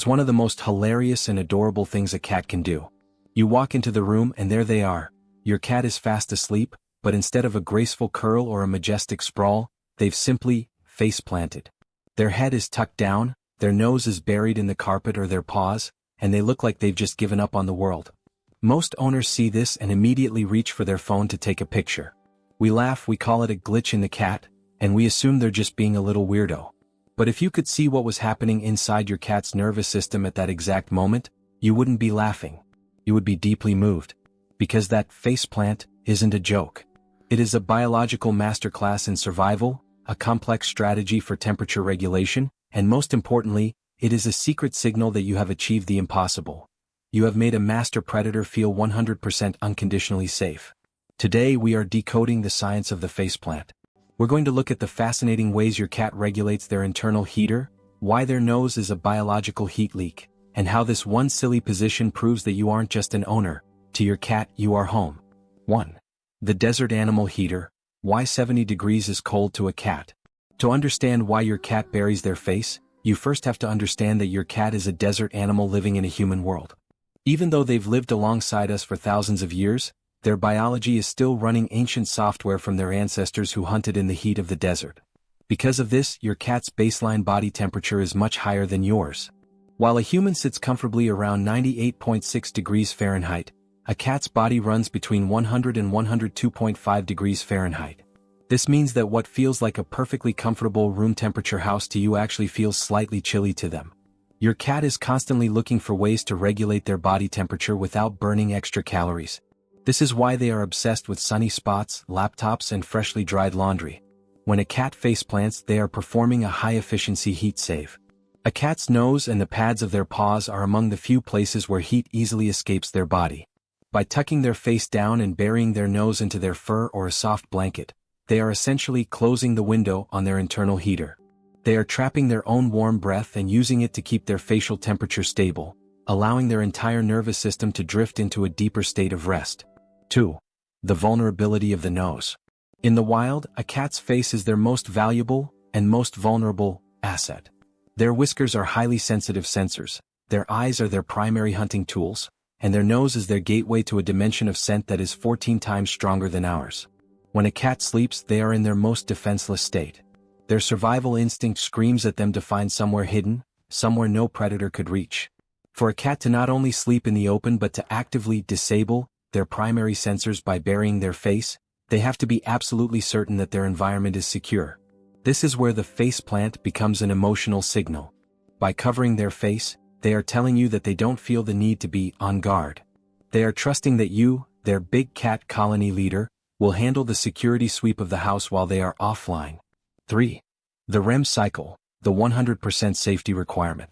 is one of the most hilarious and adorable things a cat can do. You walk into the room and there they are. Your cat is fast asleep, but instead of a graceful curl or a majestic sprawl, they've simply face-planted. Their head is tucked down, their nose is buried in the carpet or their paws, and they look like they've just given up on the world. Most owners see this and immediately reach for their phone to take a picture. We laugh, we call it a glitch in the cat, and we assume they're just being a little weirdo. But if you could see what was happening inside your cat's nervous system at that exact moment, you wouldn't be laughing. You would be deeply moved. Because that faceplant isn't a joke. It is a biological masterclass in survival, a complex strategy for temperature regulation, and most importantly, it is a secret signal that you have achieved the impossible. You have made a master predator feel 100% unconditionally safe. Today we are decoding the science of the faceplant. We're going to look at the fascinating ways your cat regulates their internal heater, why their nose is a biological heat leak, and how this one silly position proves that you aren't just an owner. To your cat, you are home. 1. The desert animal heater. Why 70 degrees is cold to a cat. To understand why your cat buries their face, you first have to understand that your cat is a desert animal living in a human world. Even though they've lived alongside us for thousands of years, their biology is still running ancient software from their ancestors who hunted in the heat of the desert. Because of this, your cat's baseline body temperature is much higher than yours. While a human sits comfortably around 98.6 degrees Fahrenheit, a cat's body runs between 100 and 102.5 degrees Fahrenheit. This means that what feels like a perfectly comfortable room temperature house to you actually feels slightly chilly to them. Your cat is constantly looking for ways to regulate their body temperature without burning extra calories. This is why they are obsessed with sunny spots, laptops, and freshly dried laundry. When a cat faceplants, they are performing a high-efficiency heat save. A cat's nose and the pads of their paws are among the few places where heat easily escapes their body. By tucking their face down and burying their nose into their fur or a soft blanket, they are essentially closing the window on their internal heater. They are trapping their own warm breath and using it to keep their facial temperature stable, allowing their entire nervous system to drift into a deeper state of rest. 2. The vulnerability of the nose. In the wild, a cat's face is their most valuable and most vulnerable asset. Their whiskers are highly sensitive sensors, their eyes are their primary hunting tools, and their nose is their gateway to a dimension of scent that is 14 times stronger than ours. When a cat sleeps, they are in their most defenseless state. Their survival instinct screams at them to find somewhere hidden, somewhere no predator could reach. For a cat to not only sleep in the open but to actively disable their primary sensors by burying their face, they have to be absolutely certain that their environment is secure. This is where the faceplant becomes an emotional signal. By covering their face, they are telling you that they don't feel the need to be on guard. They are trusting that you, their big cat colony leader, will handle the security sweep of the house while they are offline. 3. The REM cycle, the 100% safety requirement.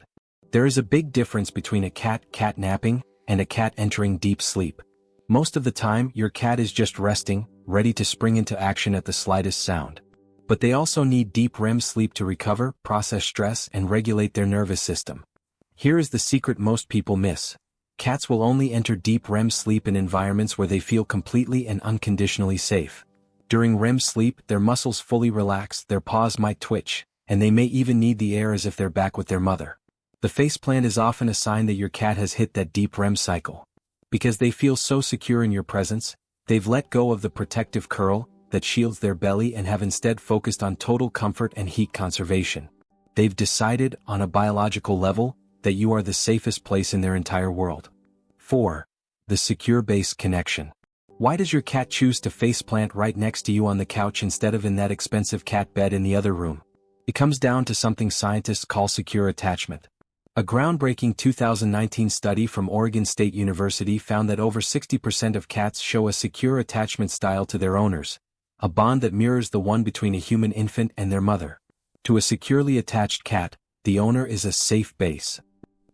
There is a big difference between a cat napping and a cat entering deep sleep. Most of the time, your cat is just resting, ready to spring into action at the slightest sound. But they also need deep REM sleep to recover, process stress, and regulate their nervous system. Here is the secret most people miss. Cats will only enter deep REM sleep in environments where they feel completely and unconditionally safe. During REM sleep, their muscles fully relax, their paws might twitch, and they may even need the air as if they're back with their mother. The faceplant is often a sign that your cat has hit that deep REM cycle. Because they feel so secure in your presence, they've let go of the protective curl that shields their belly and have instead focused on total comfort and heat conservation. They've decided, on a biological level, that you are the safest place in their entire world. 4. The secure base connection. Why does your cat choose to faceplant right next to you on the couch instead of in that expensive cat bed in the other room? It comes down to something scientists call secure attachment. A groundbreaking 2019 study from Oregon State University found that over 60% of cats show a secure attachment style to their owners, a bond that mirrors the one between a human infant and their mother. To a securely attached cat, the owner is a safe base.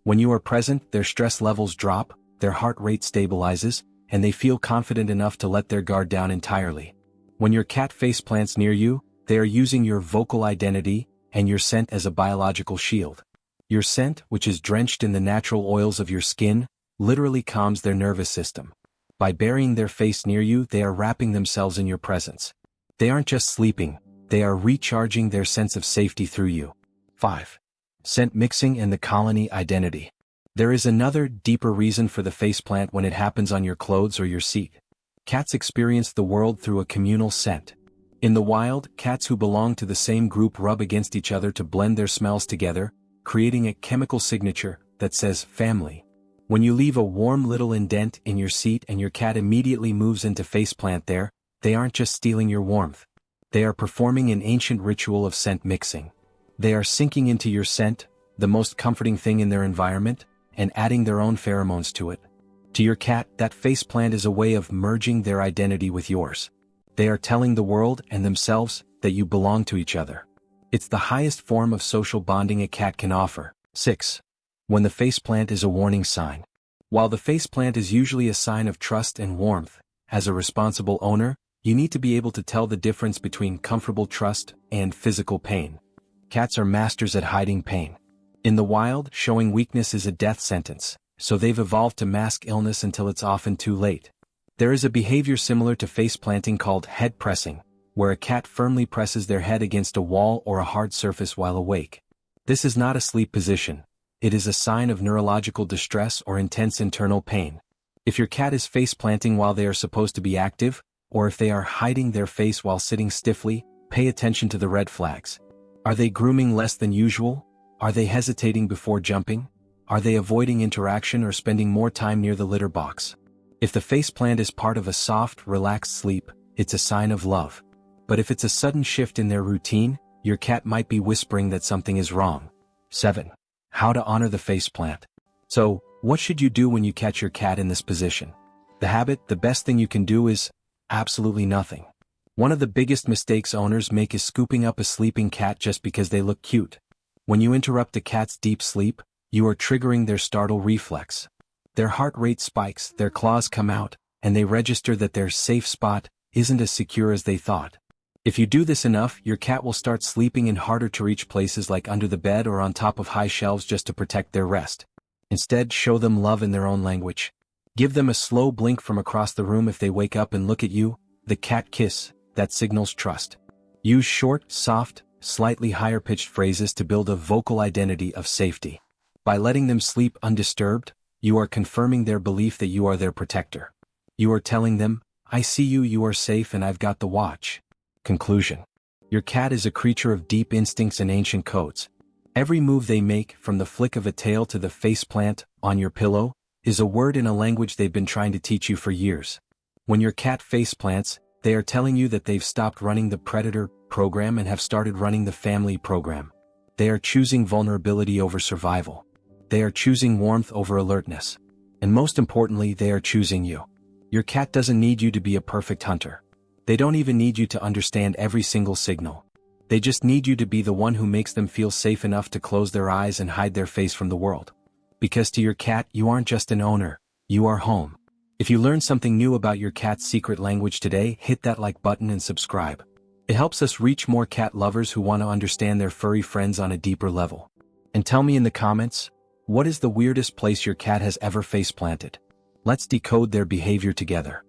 When you are present, their stress levels drop, their heart rate stabilizes, and they feel confident enough to let their guard down entirely. When your cat faceplants near you, they are using your vocal identity and your scent as a biological shield. Your scent, which is drenched in the natural oils of your skin, literally calms their nervous system. By burying their face near you, they are wrapping themselves in your presence. They aren't just sleeping, they are recharging their sense of safety through you. 5. Scent mixing and the colony identity. There is another, deeper reason for the faceplant when it happens on your clothes or your seat. Cats experience the world through a communal scent. In the wild, cats who belong to the same group rub against each other to blend their smells together, creating a chemical signature that says family. When you leave a warm little indent in your seat and your cat immediately moves into faceplant there, they aren't just stealing your warmth. They are performing an ancient ritual of scent mixing. They are sinking into your scent, the most comforting thing in their environment, and adding their own pheromones to it. To your cat, that faceplant is a way of merging their identity with yours. They are telling the world and themselves that you belong to each other. It's the highest form of social bonding a cat can offer. 6. When the faceplant is a warning sign. While the faceplant is usually a sign of trust and warmth, as a responsible owner, you need to be able to tell the difference between comfortable trust and physical pain. Cats are masters at hiding pain. In the wild, showing weakness is a death sentence, so they've evolved to mask illness until it's often too late. There is a behavior similar to faceplanting called head pressing, where a cat firmly presses their head against a wall or a hard surface while awake. This is not a sleep position. It is a sign of neurological distress or intense internal pain. If your cat is faceplanting while they are supposed to be active, or if they are hiding their face while sitting stiffly, pay attention to the red flags. Are they grooming less than usual? Are they hesitating before jumping? Are they avoiding interaction or spending more time near the litter box? If the faceplant is part of a soft, relaxed sleep, it's a sign of love. But if it's a sudden shift in their routine, your cat might be whispering that something is wrong. 7. How to honor the faceplant. So, what should you do when you catch your cat in this position? The best thing you can do is absolutely nothing. One of the biggest mistakes owners make is scooping up a sleeping cat just because they look cute. When you interrupt a cat's deep sleep, you are triggering their startle reflex. Their heart rate spikes, their claws come out, and they register that their safe spot isn't as secure as they thought. If you do this enough, your cat will start sleeping in harder to reach places like under the bed or on top of high shelves just to protect their rest. Instead, show them love in their own language. Give them a slow blink from across the room if they wake up and look at you, the cat kiss, that signals trust. Use short, soft, slightly higher-pitched phrases to build a vocal identity of safety. By letting them sleep undisturbed, you are confirming their belief that you are their protector. You are telling them, I see you, you are safe, and I've got the watch. Conclusion. Your cat is a creature of deep instincts and ancient codes. Every move they make, from the flick of a tail to the faceplant on your pillow, is a word in a language they've been trying to teach you for years. When your cat faceplants, they are telling you that they've stopped running the predator program and have started running the family program. They are choosing vulnerability over survival. They are choosing warmth over alertness. And most importantly, they are choosing you. Your cat doesn't need you to be a perfect hunter. They don't even need you to understand every single signal. They just need you to be the one who makes them feel safe enough to close their eyes and hide their face from the world. Because to your cat, you aren't just an owner, you are home. If you learned something new about your cat's secret language today, hit that like button and subscribe. It helps us reach more cat lovers who want to understand their furry friends on a deeper level. And tell me in the comments, what is the weirdest place your cat has ever faceplanted? Let's decode their behavior together.